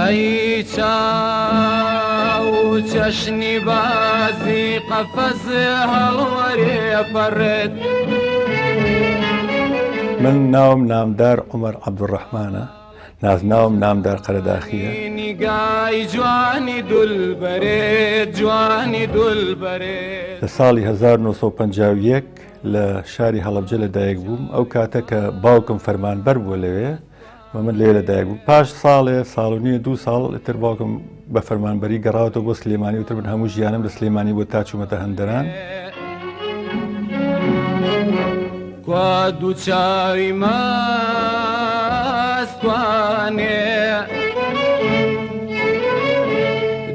أي چاو چشنی بازی قفز هەڵوەرێ پەڕێت. من ناوم نامدار عمر عەبدوڕەحمانە، نازناوم نامدار قەرەداخیە. نیگای جوانی دولبەرێت جوانی دولبەرێت. لە ساڵی 1950 لە شاری هەڵەبجە لەدایک بووم. ئەو کاتە کە باوکم فەرمانبەر بووە لەوێ و من لێ لەدایک بووم. پاش ساڵێ ساڵ و نییە 2 ساڵ ئیتر باوکم بە فەرمانبەری گەڕاوەتەوە بۆ سلێمانی. وتر من هەموو ژیانم لە سلێمانی بۆ تا چوومەتە هەندەران. کوا دووچاوی ماستوانێ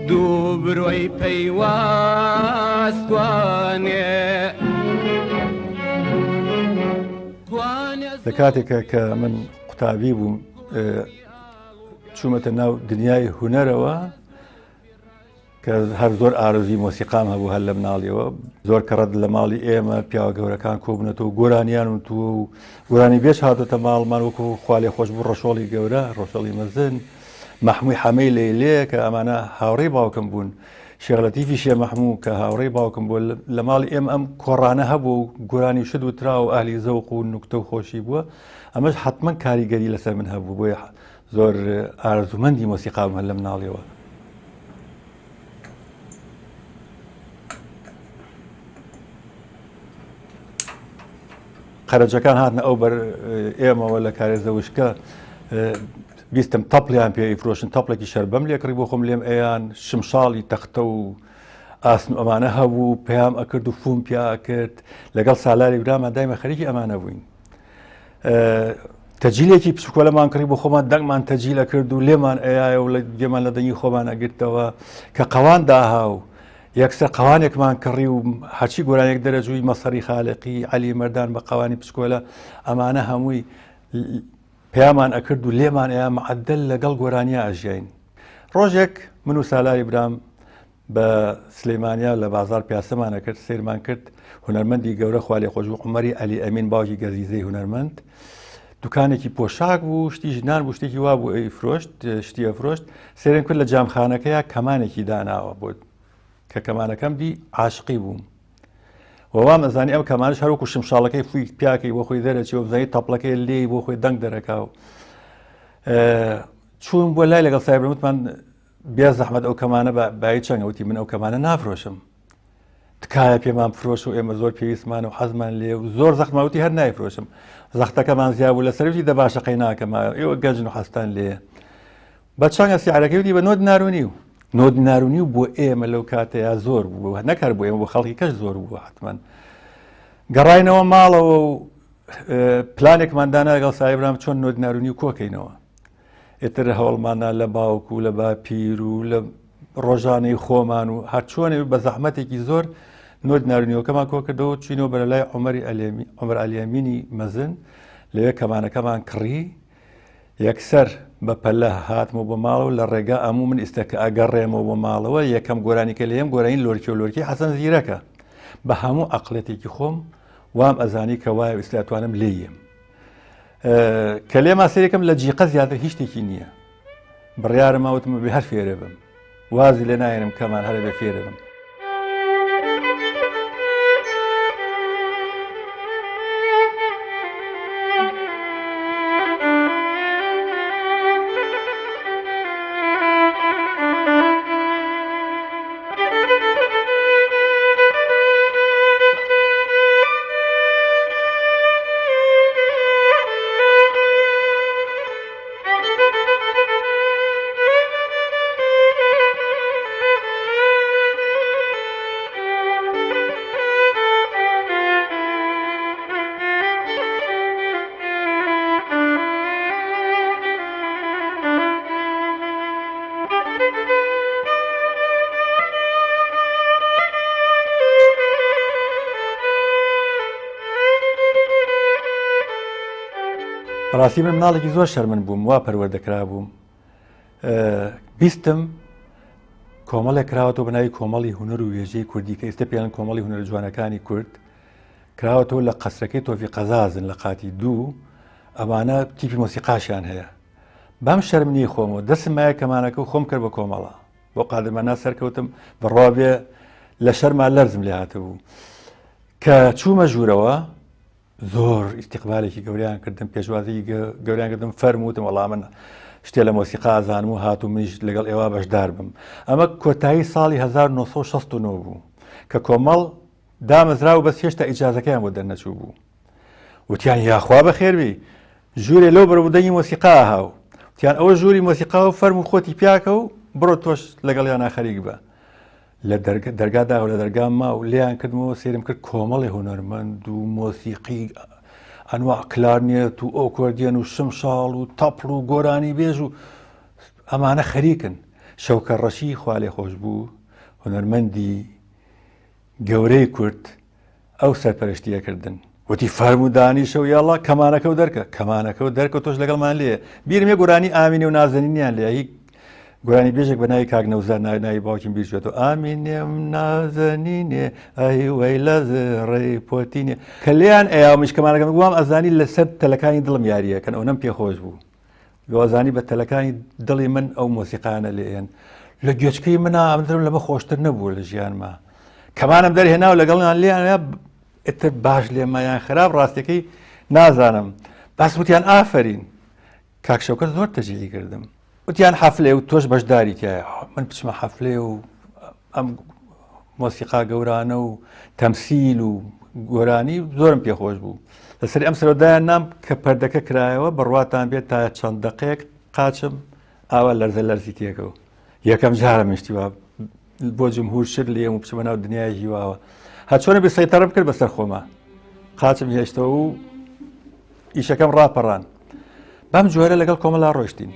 دوو برۆی پەیواستوانێ. لە کاتێکە کە من قوتابی بووم چوومەتە ناو دنیای هونەرەوە کە هەر زۆر ئارزوی مۆسیقام هەبوو هەر لە مناڵیەوە. زۆر کەڕەت لە ماڵی ئێمە پیاوە گەورەکان کۆبوونەتەوە گۆرانیان و تو و گۆرانی بێش هاتۆتە ماڵمان وەکو خوالێ خۆش بوو ڕەشۆڵی گەورە ڕۆژەڵی مەزن مەحمووی حەمەی لەیلێ کە ئەمانە هاوڕێی باوکم بوون. شێخ لەتیفی شێ مەحموو کە هاوڕێی باوکم بووە لە ماڵی ئێمە ئەم کۆڕانە هەبوو و گۆرانی شت وترا و ئاهلی زەوق و نوکتە و خۆشی بووە. ئەمەش حتمما کاریگەری لەسەر من هەبوو بۆیە زۆر ئارزومەندی مۆسیقام هەر لە مناڵیەوە. قەرەجەکان هاتنە ئەو بەر ئێمەوە لە کارێزەوشکە بیستم تەپڵیان پێ ئیفرۆشن تەپڵێکی شەربەم لێ کڕی بۆ خۆم لێم ئەیان شمشاڵی تەختە و ئاسن و ئەمانە هەبوو پێیام ئەکرد و فوم پیا ئەکرد لەگەڵ سالاری برامان دایمە خەریکی ئەمانە بووین. تەجیلێکی پچکۆلەمان کڕی بۆ خۆمان دەنگمان تەجیلە کرد و لێمان ئەیایە و لە گێمان لە دەنگی خۆمان ئەگرتەوە کە قەوان داهاو یەکسەر قەوانێکمان کڕی و هەرچی گۆرانێک دەرەجووی مەسەری خالقی عەلی مەردان بە قەوانی پچکۆلە ئەمانە هەمووی پێیامان ئەکرد و لێمان ئەیە مەعەدەل لەگەڵ گۆرانیا ئەژیاین. ڕۆژێک من و سالاری برام بە سلێمانیا لە بازار پیاسەمانە کرد سیرمان کرد هونەرمەندی گەورە خوالێ خۆش بوو عومەری عەلی ئەمین باوکی گەزیزەی هونەرمەند. دوکانێکی پۆشاک بوو شتی ژنان بوو شتێکی وا بوو ئەیفرۆشت شتی ئەفرۆشت. سێرم کرد لە جامخانەکەیە کەمانێکی داناوە بۆ کە کەمانەکەم دی عاشقی بووم. وەوام ئەزانی ئەم کەمانش هەروەکو شمشاڵەکەی فوی پیاکەی بۆ خۆی دەرەچی و بزانیت تەپڵەکەی لێ بۆ خۆی دەنگ دەرەکاو. چوون بۆ لای لەگەڵ سایبرم وتمان بێ زەحمەت ئەو کەمانە بای چەنگە. وتی من ئەو کەمانە نافرۆشم تکایە پێمان فرۆش و ئێمە زۆر پێویستمان و حەزمان لێ و زۆر زەخمەوتی هەر نایفرۆشم زەختەکەمان زیاد بوو لەسەروی دە باشەقەی ناکەمە ئێوە گەنجن و حەستان لێ بە چەنگە سیعرەکەی وتی بە نۆ دینارونی و نۆ دینارونی و بۆ ئێمە لەو کاتەیە زۆر بوو نەکار بۆ ئێمە بۆ خەڵکی کەش زۆر بوو حتمەن. گەڕاینەوە ماڵەوە و پلانێکماندانا لەگەڵ سایبرام چۆن نۆ دینارونی و کۆکەینەوە. ئێتر هەوڵمانە لە باوک و لە باپیر و لە ڕۆژانەی خۆمان و هەر چۆنێ بە زەحمەتێکی زۆر نۆ دینارونیەوەکەمان کۆ کردەوە چینەوە بەرە لای عومەر عەلی ئەمینی مەزن لەوێ کەمانەکەمان کڕی یەکسەر بە پەلە هاتمەوە بۆ ماڵەوە لە ڕێگا ئەموو من ئیسەکە ئەگەڕێمەوە بۆ ماڵەوە یەکەم گۆرانیکە لێم گۆرانی لۆرکی و لۆرکی حەسەن زیرەکە بە هەموو عەقڵێتێکی خۆم وام ئەزانی کە وایە ئیسلاتوانم لێیم کە لێما سەرێکم لە جیقە زیاتر هیچ شتێکی نییە. بڕیارم ئەوتمە بێ هەر فێرە بم وازی لێ نایێنم کەمان هەرە بێ فێرە بم. ڕاستی من مناڵێکی زۆر شەرمن بووم وا پەروەردەکرا بووم بیستم کۆمەڵێک کراوەتەوە بەناوی کۆمەڵی هونەر و وێژەی کوردی کە ئێستا پێیان کۆمەڵی هونەرە جوانەکانی کورد کراوەتەوە لە قەسرەکەی تۆفی قەزازن لە قاتی دوو ئەمانە تیپی مۆسیقاشیان هەیە بەم شەرمنی خۆمەوە دەستم مایە کەمانەکە و خۆم کرد بە کۆمەڵە بۆ قادرمەنا سەرکەوتم بڕوابێ لە شەرما لەرزم لێ هاتەبوو کە چوومە ژوورەوە زۆر ئیستیقبالێکی گەوریان کردم پێشوازی گەوریان کردم فەرمووتم وەڵام من شتێ لە مۆسیقا ئازانم و هاتوو منیش لەگەڵ ئێوە بەشدار بم ئەمە کۆتایی ساڵی 1969 بوو کە کۆمەڵ دامەزرا و بەس هێشتا ئیجازەکەیان بۆ دەرنەچوو بوو وتیان یاخوا بەخێربی ژوورێ لەو بەرەبوودەنی مۆسیقا هاو وتیان ئەوە ژووری مۆسیقا و فەرم و خۆتی پیاکە و بڕۆ تۆش لەگەڵیان خەریک بە لە دەرگادا و لە دەرگام ما و لیان کردمەوە سێرم کرد کۆمەڵی هونەرمەند و مۆسیقی ئەنواع کلارنێت و ئۆکۆردیەن و شمشاڵ و تەپڵ و گۆرانی بێژ و ئەمانە خەریکن شەوکە ڕەشی خوا لێ خۆش بوو هونەرمەندی گەورەی کورد ئەو سەرپەرشتیەکردن وتی فەرمودانی شەو یاڵا کەمانەکە و دەرکە تۆش لەگەڵمان لێ بیرم یە گۆرانی ئامینێ و نازەنینیان لێ هی گۆرانی بێژێک بە ناوی کاک نەوزار ناوی باوکیم بیرژێتەوە ئامینێم نازەنینێ ئەی وەی لە زڕێی پۆتینێ کە لێیان ئەیامیش کەمانەکەم گوام ئەزانی لەسەر تەلەکانی دڵم یاریەکەن ئەو نەم پێخۆش بوو لۆزانی بە تەلەکانی دڵی من ئەو مۆسیقانە لێن لە گوێچکەی منە ئەمدرم لەمە خۆشتر نەبوو لە ژیانما کەمانم دەرهێنا و لەگەڵیان لێیان ئتر باش لێمایان خراپ ڕاستەکەی نازانم باس وتیان ئافرین کاک شەوکەت زۆر تەجیلی کردم وتیان حەفلێ و تۆش بەشداری تایە من بچمە حەفلێ و ئەم مۆسیقا گەورانە و تەمسیل و گۆرانی زۆرم پێخۆش بوو لەسەر ئەم سەرۆدایان نام کە پەردەکە کرایەوە بڕواتان بێت تا چەند دقەیەک قاچم ئاوا لەرزە لەرزی تێکەوە یەکەم جارە میشتیوە بۆ جمهور شر لێم و بچمە ناو دنیای هیواوە هەچۆنە بێ سەیتەڕم کرد بەسەر خۆمە قاچم هێشتەوە و ئیشەکەم ڕاپەڕان بەم جۆرە لەگەڵ کۆمەڵا ڕۆیشتین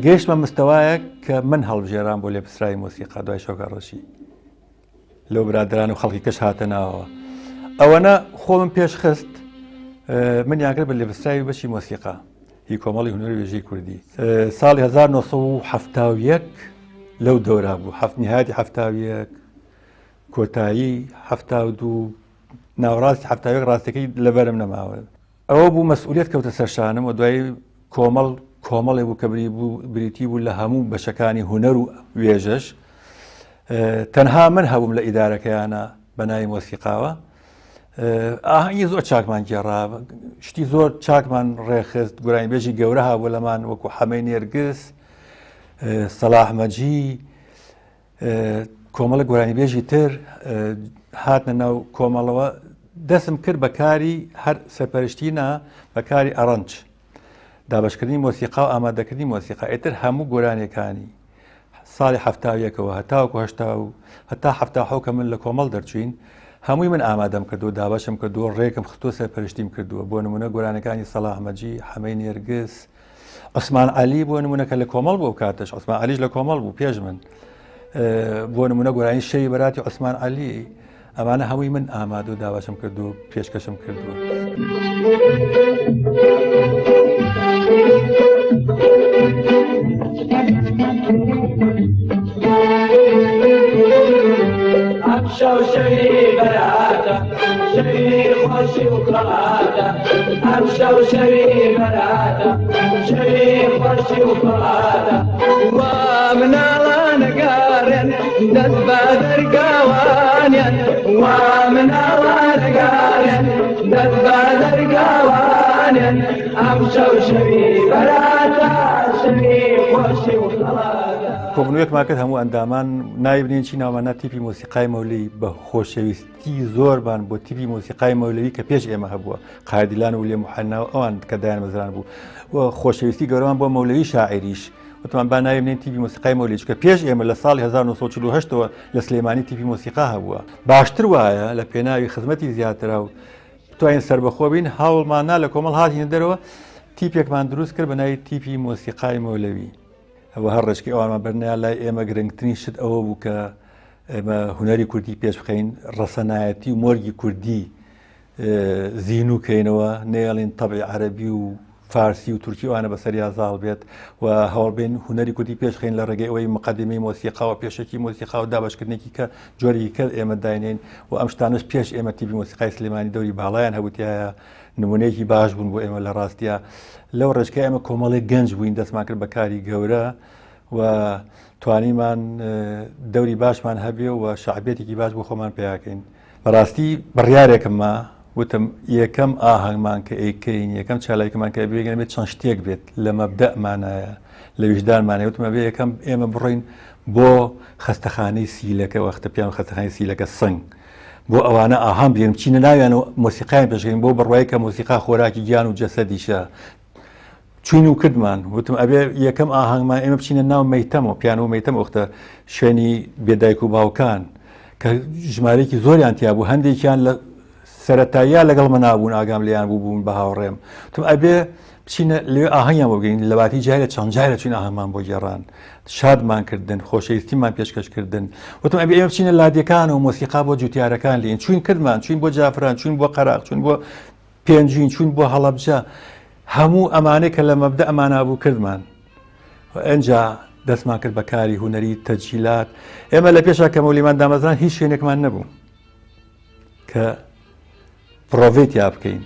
گەیشتمە مستەوایە کە من هەڵبژێران بۆ لێپسرای مۆسیقا دوای شەوکە ڕەشی لەو برادران و خەڵکی کەش هاتە ناوەوە ئەوەنە خۆمم پێش خست منیان کرد بە لێپسراوی بەشی مۆسیقا هی کۆمەڵی هونەری وێژەی کوردی ساڵی 1970 لەو دەورا بوو نهایەتی 71 کۆتایی 72 ناوەڕاستی 71 ڕاستەکەی لەبەرم نەماوە ئەوە بوو مەسئولیت کەوتە سەرشانم و دوای کۆمەڵێ بوو کە بریتی بوو لە هەموو بەشەکانی هونەر و وێژەش تەنها من هەبووم لە ئیدارەکەیانە بە ناوی مۆسیقاوە ئاهەنگی زۆر چاکمان گێڕا شتی زۆر چاکمان ڕێخست گۆرانی بێژی گەورە هابوو لەمان وەکو حەمەی نێرگس سەلاح مەجی کۆمەڵە گۆرانی بێژی تر هاتنە ناو کۆمەڵەوە دەستم کرد بە کاری هەر سەرپەرشتینا بە کاری ئەڕەنج دابشکردنی مۆسیقا و ئامادەکردنی مۆسیقا ئێتر هەموو گۆرانەکانی ساڵی 70ەکەوە هەتاوەکو هەتا 70 کە من لە کۆمەڵ دەرچوین هەمووی من ئامادەم کردو دابشم کردووە ڕێکم خستۆ سەرپەرشتیم کردووە بۆ نمونە گۆرانەکانی سەلاح مەجی حەمەی نێرگس عوسمان عەلی بۆ نمونەکە لە کۆمەڵ بوو کاتش عوسمان عەلیش لە کۆمەڵ بوو پێش من بۆ نمونە گۆرانی شەوی بەراتی عوسمان عەلی ئەمانە هەمووی من ئامادە و دابشم کردو پێشکەشم کردووە شو شوي براتا شوي خوشي وقراتا شو شوي براتا شوي خوشي وقراتا ومن الله نقارن دز بدر قوانين ومن الله نقارن دز بدر قوانين شو شوي براتا شوي خوشي وقراتا کۆبنەوەیەکمان کرد هەموو ئەندامان نایبنین چی ناومانە تیپی مۆسیقای مەولەوی بە خۆشەویستی زۆربان بۆ تیپی مۆسیقای مەولەوی کە پێش ئێمە هەبووە قادیلان و لێ محەناو ئەوان کە دایان مەزران بوو و خۆشەویستی گەورەمان بۆ مەولەوی شاعریش وتمان با نایبنین تیپی مۆسیقای مەولەوی کە پێش ئێمە لە ساڵی 1948ەوە لە سلێمانی تیپی مۆسیقا هەبووە باشتر وایە لە پێناوی خزمەتی زیاترا و بتوانین سەربەخۆ بین هەوڵماننا لە کۆمەڵ هاتینە دەرەوە تیپێکمان دروست کرد بە ناوی تیپی مۆسیقای مەولەوی ئەوە هەر ڕێچکەی ئەوانمان بەرنیان لای ئێمە گرنگترین شت ئەوە بوو کە ئێمە هونەری کوردی پێش بخەین، ڕەسەنایەتی و مۆرگی کوردی زین و کەینەوە، نێڵین تەبعی عەرەبی و فارسی و تورکی وانە بەسەریا زاڵ بێت و هەوڵبێن هونەری کوردی پێشخین لە ڕێگەی ئەوەی مقدمەی مۆسیقا و پێشەکی مۆسیقا و دابەشکردنێکی کە جۆرێکی کە ئێمە داینین و ئەم شتانش پێش ئێمە تیڤی مۆسیقای سلێمانی دەوری باڵایان هەبووتیایە نمونەیەکی باش بوون بۆ ئێمە لە ڕاستیە. لەو ڕێژکە ئێمە کۆمەڵی گەنج بووین دەستمان کرد بە کاری گەورە و توانیمان دەوری باشمان هەبێ و شعبێتێکی باش بۆ خۆمان پێیاکەین. بەڕاستی بڕیارێکممە وتم یەکەم ئاهەنگمان کە ئەیکەین، یەکەم چالاکیمان کە بێگەن بێت چەند شتێک بێت لە مەبدەئمانایە لە ویژدانمانەیە، وتمە بێ یەکەم ئێمە بڕۆین بۆ خەستەخانەی سیلەکە، وەختە پیان خەستەخانەی سیلەکە سنگ بۆ ئەوانە ئاهەنگ بێن بچینە ناویان و مۆسیقایان پێشکەین بۆ بڕوایی کە مۆسیقا خۆراکی گیان و جەسەدیشە. چوین و کردمان وتم ئەبێ یەکەم ئاهەنگمان ئێمە بچینە ناو مەیتەمەوە، پیان و مەیتەم وەختە شوێنی بێدایک و باوکان کە ژمارەیەکی زۆریان تیا بوو، هەندێکیان لە سەرەتاییە لەگەڵ مە نابوون، ئاگام لێیان بوون بە هاوڕێم. وتم ئەبێ بچینە لێ ئاهەنگیان بۆ بگەین، لە باتی جارە چەند جارە چوین ئاهەنگمان بۆ گێڕان، شادمان کردن، خۆشەویستیمان پێشکەشکردن. وتم ئەبێ ئێمە بچینە لادیەکان و مۆسیقا بۆ جوتیارەکان لێن، چوین کردمان، چوین بۆ جافران، چوین بۆ قەراق، چوین بۆ پێنجین، چوین بۆ هەڵەبجە، هەموو ئەمانەی کە لە مەبدە ئەمانە بوو کردمان. ئەنجا دەستمان کرد بە کاری هونەری تەجیلات. ئێمە لە پێشا کە مەولیمان دامەزران هیچ شوێنێکمان نەبوو کە پرۆڤێت یا بکەین.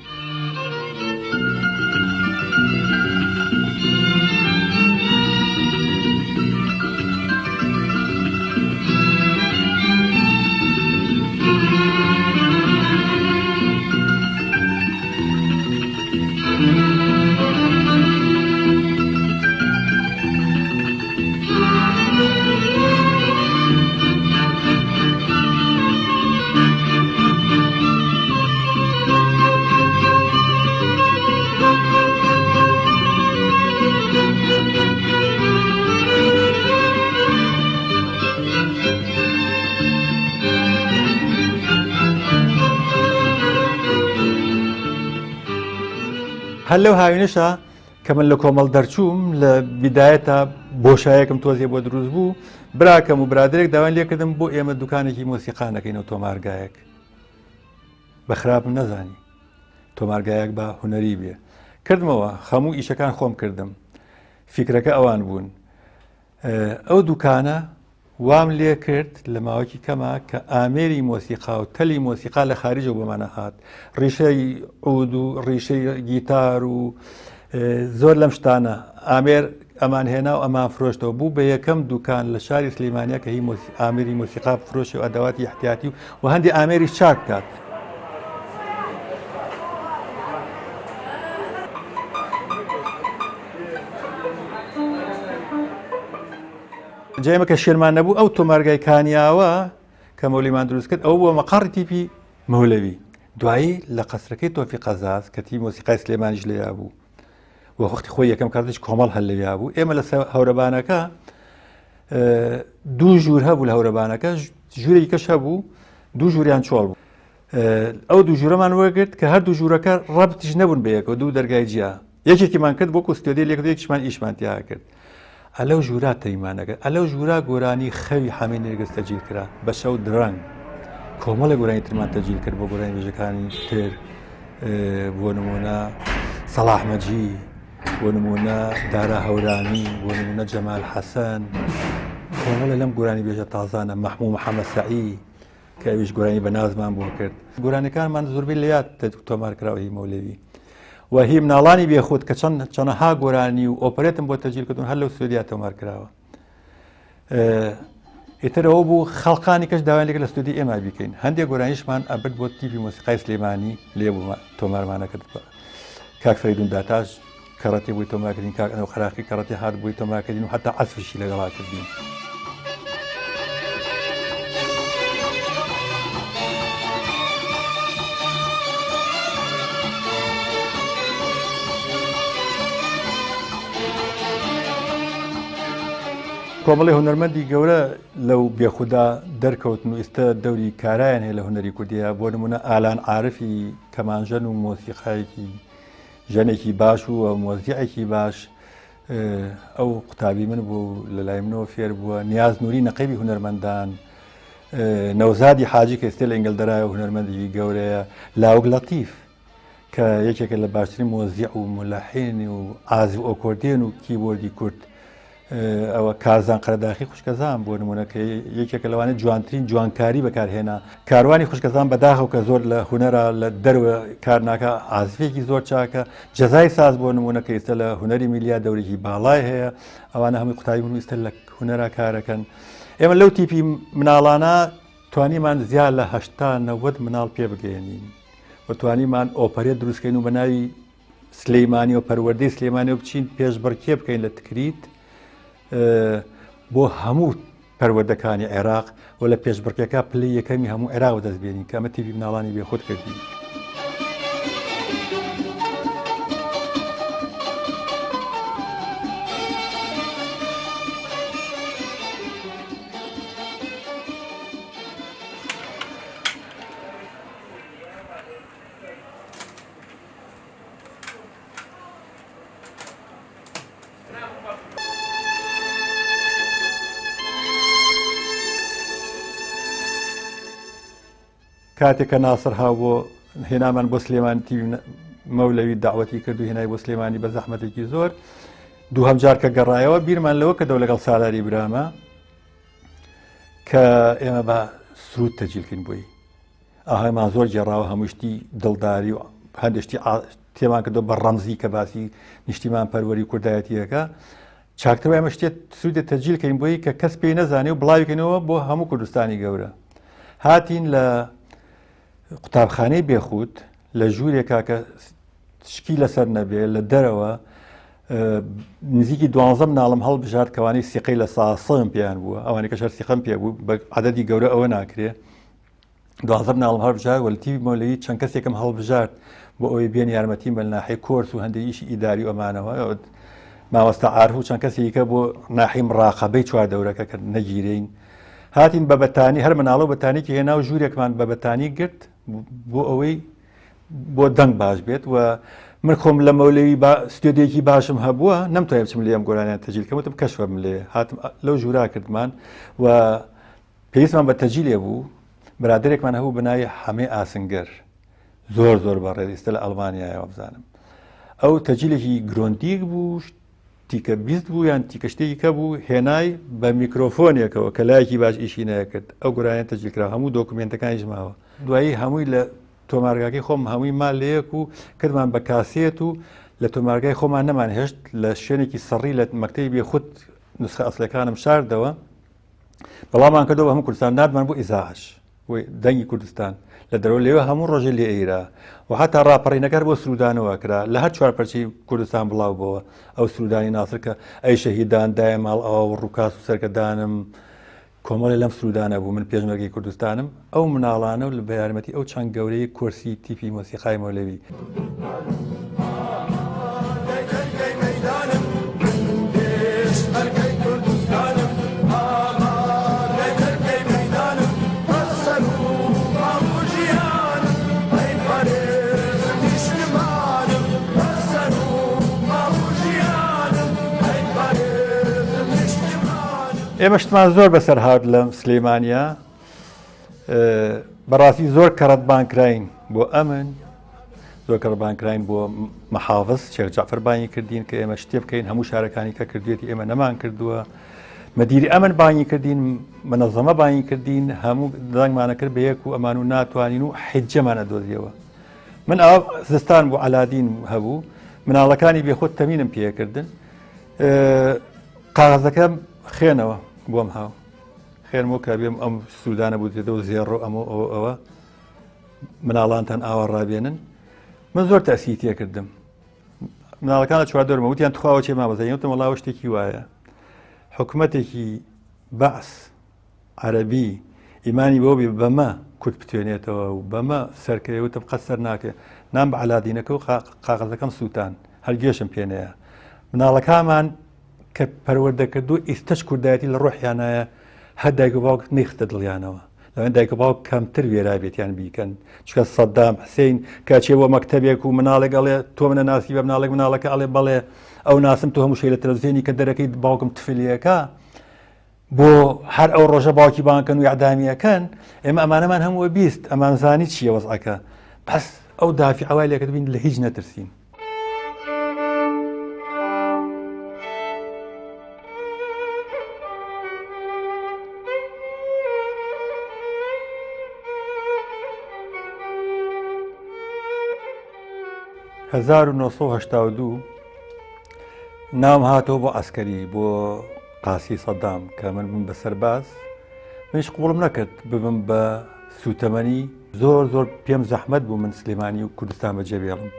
هەر لەو هاوینەشە کە من لە کۆمەڵ دەرچووم لە بیدایەتە بۆشایەکم تۆزیە بۆ دروست بوو، براکەم و برادێک داوان لێکردم بۆ ئێمە دوکانێکی مۆسیقانەکەینەوە تۆمارگایەک. بە خراپم نەزانی تۆمارگایەک بە هونەری بێ. کردمەوە، هەموو ئیشەکان خۆم کردم. فیکرەکە ئەوان بوون. ئەو دوکانە وام لێ کرد لە ماوەکی کەمە کە ئامێری مۆسیقا و تەلی مۆسیقا لە خارجەوە بۆمانە هات، ڕیشەی عود و ڕیشەی گیتار و زۆر لەم شتانە ئامێر ئەمان هێنا و ئەمان فرۆشتەوە بوو بە یەکەم دوکان لە شاری سلەیمانیە کە هی ئامێری مۆسیقا فرۆشی و ئەدەواتی احتیاتی و هەندی ئامێری چاک کات. جایمە کە شێرمان نەبوو ئەو تۆمارگای کانیاوە کە مەولیمان دروست کرد ئەو بۆ مەقڕی تیپی مەولەوی. دوایی لە قەسرەکەی تۆفیق قەزاز کە تی مۆسیقای سلێمانیش لێیا بوو و وەختی خۆی یەکەم کاتش کۆمەڵ هەل لێیا بوو. ئێمە لە هەورەبانەکە دوو ژوور هەبوو، لە هەورەبانەکە ژوورێکی کەش هەبوو، دوو ژووریان چۆڵ بوو. ئەو دوو ژوورەمان وەرگرت کە هەردوو ژوورەکە ڕەبتیش نەبوون بە یەکەوە، دوو دەرگای جیا. یەکێکیمان کرد بۆ کوستێدی لێک یەکیشمان ئیشمان تیا کرد. ئەلەو ژوورا تەیمانەکە، ئەلەو ژوورا گۆرانی خەوی حەمەی نێرگس تەجیل کرا بە شەو درەنگ. کۆمەڵی گۆرانی ترمان تەجیل کرد بۆ گۆرانی وێژەکانی تر، بۆ نمونە سەڵاح مەجی، بۆ نمونە دارا هەورانی، بۆ نمونە جەمال حەسەن. کۆمەڵی لەم گۆرانی بێژە تازانە مەحموود محەممەد سەعی کە ئەویش گۆرانی بە نازمان بۆ کرد. گۆرانەکانمان زۆربەی لە یاد تۆمار کراوە هی مەولەوی و هی مناڵانی بێخۆت کە چەندەها گۆرانی و ئۆپەرێتم بۆ تەجیل کردن هەر لەو سوودیا تۆمار کراوە. ئێترەوە بوو خەڵقانی کەش داوای لێک لە سوودی ئێمە بیکەین. هەندێک گۆرانیشمان ئەبرد بۆ تیپی مۆسیقای سلێمانی لێ بوو تۆمارمانە کرد. کاک فەریدون داتاش کەڕەتی بووی تۆمارکردین، کاک ئەنەو خەراقی کەڕەتی هات بووی تۆمارکردین و حتا عەزفشی لەگەڵا کردین. کۆمەڵی هونەرمەندی گەورە لەو بێخودا دەرکەوتن و ئێستا دەوری کارایان هەیە لە هونەری کوردیە. بۆ نمونە ئالان عارفی کەمانژەن و مۆسیقایەکی ژەنێکی باش و مۆزیعێکی باش، ئەو قوتابی من بوو لە لای منەوە فێر بووە نیاز نووری نەقیبی هونەرمەندان نەوزادی حاجی کە ئێستا لە ئینگلتەرایە هونەرمەندی گەورەیە لاوگ لەتیف کە یەکێکە لە باشترین مۆزیع و ملەحینی و ئازی و ئۆکۆردێن و کیبۆردی کورد ئەوە کارزان قەرداخی خوشکەزان بۆ نمونەکە یەکێکە لەوانێت جوانترین جوانکاری بەکارهێنا کاروانی خوشکەزان بەداخەوە کە زۆر لە هونەرە لە دەروە کارناکە ئازفێکی زۆر چاکە جەزای ساز بۆ نمونەکە ئێستا لە هونەری میلیا دەورێکی باڵای هەیە ئەوانە هەمووی قوتابی من ئێستا لە هونەرە کارەکەن ئێمە لەو تیپی مناڵانە توانیمان زیاد لە 80-90 مناڵ پێ بگەێنین و توانیمان ئۆپەرێت دروستکەین و بە ناوی سلەیمانی و پەروەردەی سلەیمانی و بچین پێشبڕکێ بکەین لە تکریت بۆ هەموو پەروەردەکانی عێراق و لە پێشبڕکێکە پلەی یەکەمی هەموو عێراق دەستبێنین کە ئەمە تیپی مناڵانی بێخود کردین. کاتێککە ناسر هاو بۆ هێنامان بۆ سلێمانی تیوی مەولەوی داوەتی کرد و هێنای بۆ سلێمانی بە زەحمەتێکی زۆر دووهەم جار کە گەڕایەوە بیرمان لەوە کە دەو لەگەڵ سالاری برامە کە ئێمە بە سرود تەجیلکەین بۆی ئاهەمان زۆر گێڕاوە هەمووشتی دڵداری و هەندشتی تێمان کردو بە ڕەمزی کە باسی نیشتیمان پەروەری کوردایەتیەکە چاکترەوە ئێمە شتێت سرودێت تەجیلکەین بۆی کە کەس پێی نەزانێ و بڵاویکەینەوە بۆ هەموو کوردستانی گەورە هاتین لە قوتابخانەی بێخوت لە ژوورێکا کە شکی لەسەر نەبێ لە دەرەوە نزیکی 12 مناڵم هەڵبژارد کەوانەی سیقەی لە ساسەم پێیان بووە ئەوانەی کە شەر سیقەم پێ بوو بە عەدەدی گەورە ئەوە ناکرێ 12 مناڵم هەڵبژارد وە لە تیوی مەولەوی چەند کەسێکم هەڵبژارد بۆ ئەوەی بێن یارمەتیم بە ناحەی کۆرس و هەندێک ئیشی ئیداری ئەمانەوە مامۆستا عارف و چەند کەسێکە بۆ ناحەی مڕاقەبەی چواردەورەکە کە نەگیرین هاتین بە بەتانی هەر مناڵە بەتانێکی هێنا و ژوورێکمان بە بەتانی گرت بۆ ئەوەی بۆ دەنگ باش بێت و من خۆم لە مەولەوی ستودیۆکی باشم هەبووە نەمتوانێت بچم لێ ئەم گۆرانیان تەجیل کەم وتم کەشفم لێ هاتم لەو ژوورا کردمان و پێویستمان بە تەجیلێ بوو برادێکمان هەبوو بەناوی حەمێ ئاسنگەر زۆر زۆر بەڕێز ئێستا لە ئەڵمانیایەوە بزانم ئەو تەجیلێکی گرۆندیک بوو تیکە بیست بوو یان تیکە شتێکی کە بوو هێنای بە میکرۆفۆنێکەوە کە لایەکی باش ئیشی نەکرد ئەو گۆرانیان تەجیلکرا هەموو دۆکومنتەکانیش ماوە دوایی هەمووی لە تۆمارگاکەی خۆم هەمووی مال لەیەک و کردمان بە کاسێت و لە تۆمارگای خۆمان نەمان هێشت لە شوێنێکی سەڕی لە مەکتەبی بێخود نوسخە ئەسڵەکانم شاردەوە بەڵامان کردەوە هەموو کوردستان نردمان بۆ ئیزاعش بۆی دەنگی کوردستان لە دەرەوە لێوە هەموو ڕۆژێ لێ ئەیرا و حتا ڕاپەڕینەکەر بۆ سرودانەوە کرا لە هەر چوار پەرچی کوردستان بڵاو بۆەوە ئەو سرودانی ناسر کە ئەی شەهیدان دایە ماڵ ئەوە ڕووکاس و سەرکەدانم کۆمەڵی لەم سرودانە بوو من پێشمەرگەی کوردستانم ئەو مناڵانە و لە بە یارمەتی ئەو چەند گەورەی کورسی تیپی مۆسیقای مەولەوی ئێمە شتمان زۆر بەسەر هاات لە سلەیمانیا بەڕاستی زۆر کەڕەتبانکراین بۆ ئەمن زۆر کەڕەتبانکراین بۆ مەحافز شێخ جەعفەر بانگی کردین کە ئێمە شتێ بکەین هەموو شارەکانی کە کردوێتی ئێمە نەمان کردووە مەدیری ئەمن بانگی کردین منەظەمە بانگی کردین هەموو دەنگمانە کرد بە یەک و ئەمان و ناتوانین و حیجەمانە دۆزیەوە من ئەو زستان بۆ عەلادین هەبوو مناڵەکانی بێخۆت تەمینم پێکردن قاغەزەکەم خێنەوە بۆم هاو خێرمەوە کە بێم ئەم سوودانە بوو و زێڕۆ ئەمە ئەوە مناڵانتان ئاوا ڕابێنن من زۆر تەسی تێکردم مناڵەکان لە چوار دەرمە وتیان تخواوە چێ مامەزای وتم وەڵاوە شتێکی وایە حکومەتێکی بەعس عەرەبی ئیمانی بۆ بێ بەمە کورد بتوێنێتەوە و بەمە سەرکەوێ وتم قەت سەر ناکێ نام بە عەلادینەکە و قاغەزەکەم سووتان هەرگێشم پێنەیە مناڵەکانمان کە پەروەردەکردو ئیستەش کوردایەتی لە ڕۆحیانایە هەر دایک و باوک نەیختە دڵیانەوە لەوێن دایک و باوک کەمتر وێرا بێتیان بیکەن چکە سەدام حسین کاچێەوە مەکتەبێک و مناڵێک ئەڵێ تۆ منە ناسی بە مناڵێک مناڵەکە ئەڵێ بەڵێ ئەو ناسم تۆ هەموو شەی لە تەلەڤیزیۆنی کە دەرەکەی باوکم تفلیەکە بۆ هەر ئەو ڕۆژە باوکی بانکەن و یعدامیەکەن ئێمە ئەمانەمان هەمووە بیست ئەمان زانی چییە وەزعەکە بەس ئەو دافی ئەوای لێکە بین لە هیچ نەترسین. هزار و 1982 نام هاتەوە بۆ ئەسکەری بۆ قاسی سەدام کە من بم بە سەرباز منیش قوڵم نەکرد ببم بە سوتەمەنی زۆر پێم زەحمەت بوو من سلێمانی و کوردستان بەجێ بێڵم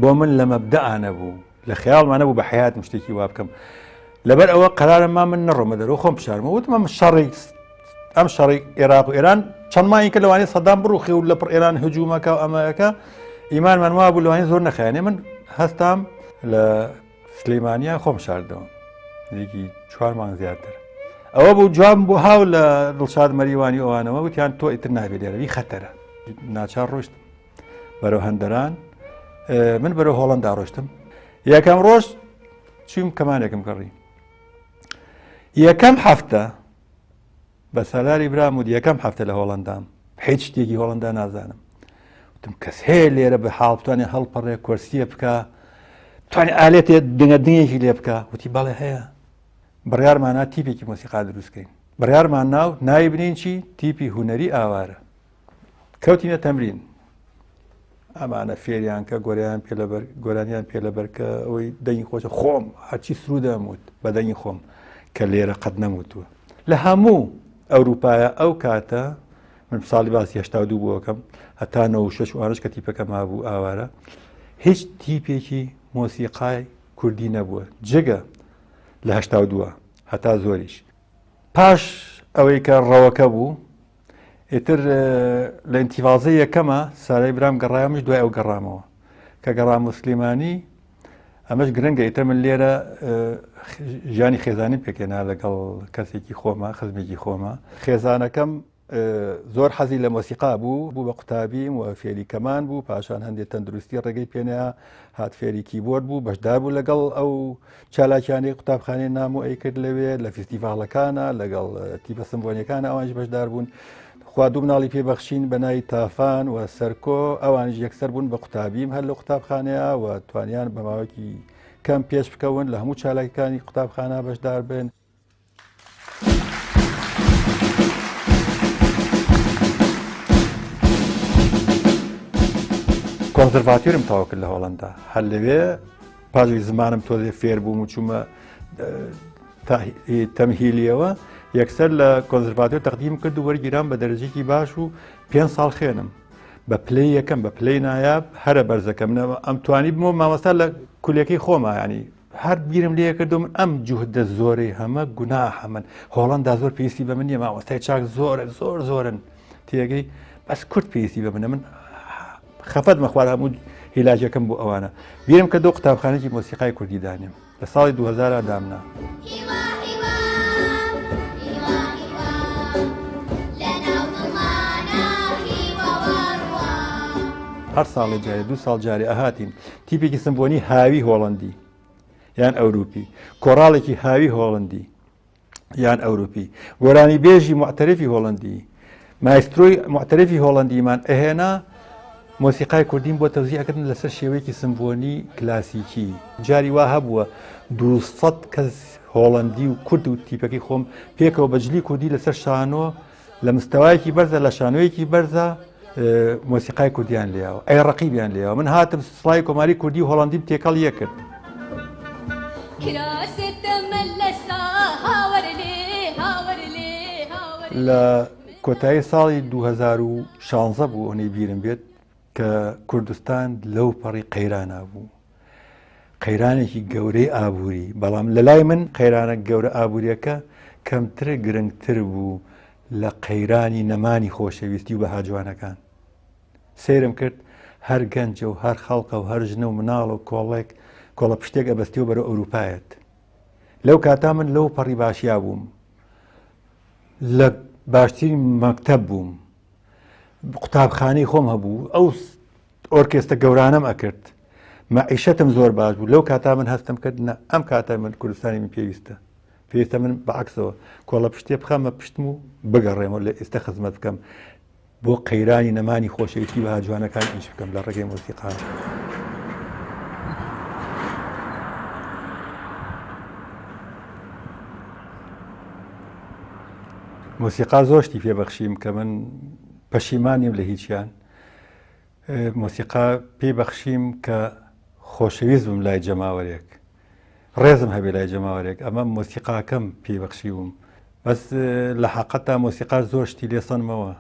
بۆ من لە مەبدەعانە بوو لە خەیاڵمانە بوو بە حیاتم شتێکی وا بکەم لەبەر ئەوە قەرارەما من نەڕۆمە دەرەوە خۆم بشارمە وتم ئەم شەڕی عێراق و ئێران چەند مایین کە لەوانەیە سەدام بڕوخی و لەپڕ ئێران هجوومەکە و ئەمەیەکە ئیمانمان وا بوو لەوانەیە زۆر نەخایەنێ من هەستام لە سلێمانیا خۆم شاردەوە نزیکی 4 مانگ زیاتر ئەوە بوو جواب بۆ هاو لە دڵشاد مەریوانی ئەوانەوە وتیان تۆ ئیتر نابێت لێرەوی خەتەرە ناچار ڕۆشتم بەرەو هەندەران من بەرەو هۆڵەندا ڕۆشتم یەکەم ڕۆژ چویم کەمانێکم کڕی یەکەم هەفتە بە سەلاری برام و یەکەم هەفتە لە هۆڵەندام هیچ شتێکی هۆڵەندا نازانم وتم کەس هەیە لێرە بە حاڵ بتوانێ هەڵپەڕێ کورسیە بکە توانێت ئالێتێ دنگە دنگێکی لێ بکە وتی بەڵێ هەیە بڕیارمانە تیپێکی مۆسیقا دروستکەین بڕیارمان ناوی بنین چی تیپی هونەری ئاوارە کەوتینە تەمرین ئەمانە فێریان کە گۆرانیان پێلەبەرکە ئەوەی دەنگی خۆشە خۆم هەرچی سرودەموت بە دەنگی خۆم کە لێرە قەت نەموتووە لە هەموو ئەوروپایە ئەو کاتە من ساڵی باسی 82 بووەکەم هەتا 96 و ئانش کە تیپەکە مابوو ئاوارە هیچ تیپێکی مۆسیقای کوردی نەبووە جگە لە 82 هەتا زۆریش پاش ئەوەی کە ڕەوەکە بوو ئیتر لە ئینتیڤازە یەکەمە سارای برام گەڕایەمش دوای ئەو گەڕامەوە کە گەڕام موسلیمانی ئەمەش گرنگە ئیتر من لێرە ژیانی خێزانی پێکێنا لەگەڵ کەسێکی خۆمە خزمێکی خۆمە خێزانەکەم زۆر حەزی لە مۆسیقا بوو بە قوتابیم و فێری کەمان بوو پاشان هەندێک تەندروستی ڕێگەی پێنەیە هات فێری کیبۆرد بوو بەشدار بوو لەگەڵ ئەو چالاکیانەی قوتابخانەی نام و ئەی کرد لەوێ لە فیستیڤاڵەکانە لەگەڵ تیپە سمفۆنیەکانە ئەوانش بەشدار بوون خوا دوو مناڵی پێبەخشین بە ناوی تافان و سەرکۆ ئەوانش یەکسەر بوون بە قوتابیم هەر لە قوتابخانەیە و توانیان بە ماوەکی کەم پێش بکەون لە هەموو چالاکیەکانی قوتابخانە بەشدار بن. کۆنسەرڤاتۆرم تەواو کرد لە هۆڵەندا هەر لەوێ پاژی زمانم تۆزێ فێر بووم و چوومە تەمهیلیەوە یەکسەر لە کۆنسەرڤاتۆر تەقدیم کرد و وەرگیران بە دەرەجێکی باش و 5 ساڵ خوێنم بە پلەی یەکەم بە پلەی نایاب هەرە بەرزەکەم ئەم توانی بمەوە مامۆستا لە کولەکەی خۆمە ینی هەر بیرم لێ کردو من ئەم جوهدە زۆرەی هەمە گوناحە من هۆڵەندا زۆر پێویستی بە من نییە مامۆستای چاک زۆرن تێگەی بەس کورت پێویستی بە منە من خەفەت مەخوار هەموو هیلاجەکەم بۆ ئەوانە بیرم کە دۆ قوتابخانەی مۆسیقای کوردی دانیم لە ساڵی 2000 دامنا هەر ساڵی جارێ 2 ساڵ جارێ ئەهاتین تیپێکی سمفۆنی هاوی هۆڵەندی یان ئەوروپی کۆڕاڵێکی هاوی هۆڵەندی یان ئەوروپی گۆرانی بێژی معتەرەفی هۆڵەندی مایسترۆی معتەرەفی هۆڵەندیمان ئەهێنا مۆسیقای کوردیم بۆ تەوزیعکردن لەسەر شێوەیەکی سمفۆنی کلاسیکی جاری وا هەبووە 200 کەس هۆڵەندی و کورد و تیپەکەی خۆم پێکەوە بەجلی کوردی لەسەر شانۆ لە مستەوایەکی بەرزە لە شانۆیەکی بەرزە مۆسیقای کوردیان لێەوە ئەی ڕەقیبیان لێەوە من هاتم سڵای کۆماری کوردی و هۆڵەندیم تێکەڵ یە کرد لە کۆتایی ساڵی 2016 بوو ئەوەی بیرم بێت کە کوردستان لەو پەڕی قەیرانە بوو قەیرانێکی گەورەی ئابووری بەڵام لە لای من قەیرانە گەورە ئابوووریەکە کەمتر گرنگتر بوو لە قەیرانی نەمانی خۆشەویستی و بەهاجوانەکان سیرم کرد هەر گەنجە و هەر خەڵقە و هەر ژنە و مناڵ و کۆڵە پشتێک ئەبەستیەوە بەرەو ئەوروپایەت لەو کاتا من لەو پەڕی باشیا بووم لە باشترین مەکتەب بووم قوتابخانەی خۆم هەبوو ئەو ئۆرکێستە گەورانەم ئەکرد مەعیشەتم زۆر باش بوو لەو کاتا من هەستم کرد ئەم کاتای من کوردستانی من پێویستە من بەعکسەوە کۆڵە پشتێ بخەمە پشتم و بگەڕێمەوە لە ئێستا خزمەت بکەم بۆ قەیرانی نەمانی خۆشەویستی بە جوانەکان ئیش بکەم لە ڕێگەی مۆسیقا. مۆسیقا زۆر شتی پێبەخشیم کە من پەشیمانیم لە هیچیان مۆسیقا پێبەخشیم کە خۆشەویست بم لای جەماوەرێک ڕێزم هەبێ لای جەماوەرێک ئەمە مۆسیقاکەم پێبەخشی بووم بەس لە حەقەتا مۆسیقا زۆر شتی لێسەنمەوە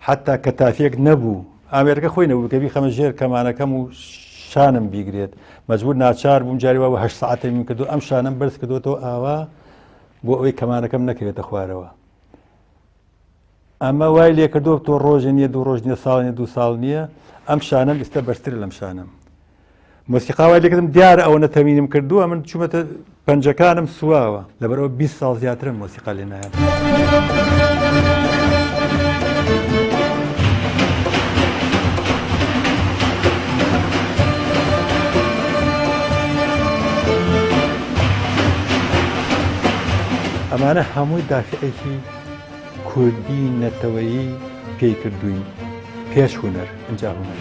حتا کە تافێک نەبوو ئامێرەکە خۆی نەبوو کە بیخەمە ژێر کەمانەکەم و شانم بیگرێت مەجبور ناچار بووم جاری وە 8 ساعتە من کردو ئەم شانم بەرز کردوەوە ئاوا بۆ ئەوەی کەمانەکەم نەکەوێتە خوارەوە ئەمە وای لێ کردووە تۆ ڕۆژە نییە دوو ڕۆژ نیە ساڵ نیە دوو ساڵ نییە ئەم شانم ئێستا بەرزتر لەم شانم مۆسیقا وای لێکردم دیارە ئەوە نەتەمینم کردووە من چوومەتە پەنجەکانم سواوە لەبەرەوە 20 ساڵ زیاترم مۆسیقا لێ نایەم. ئەمانە هەمووی دافعێکی کوردی نەتەوەیی پێی کردوین پێش هونەر ئەنجا هونەر.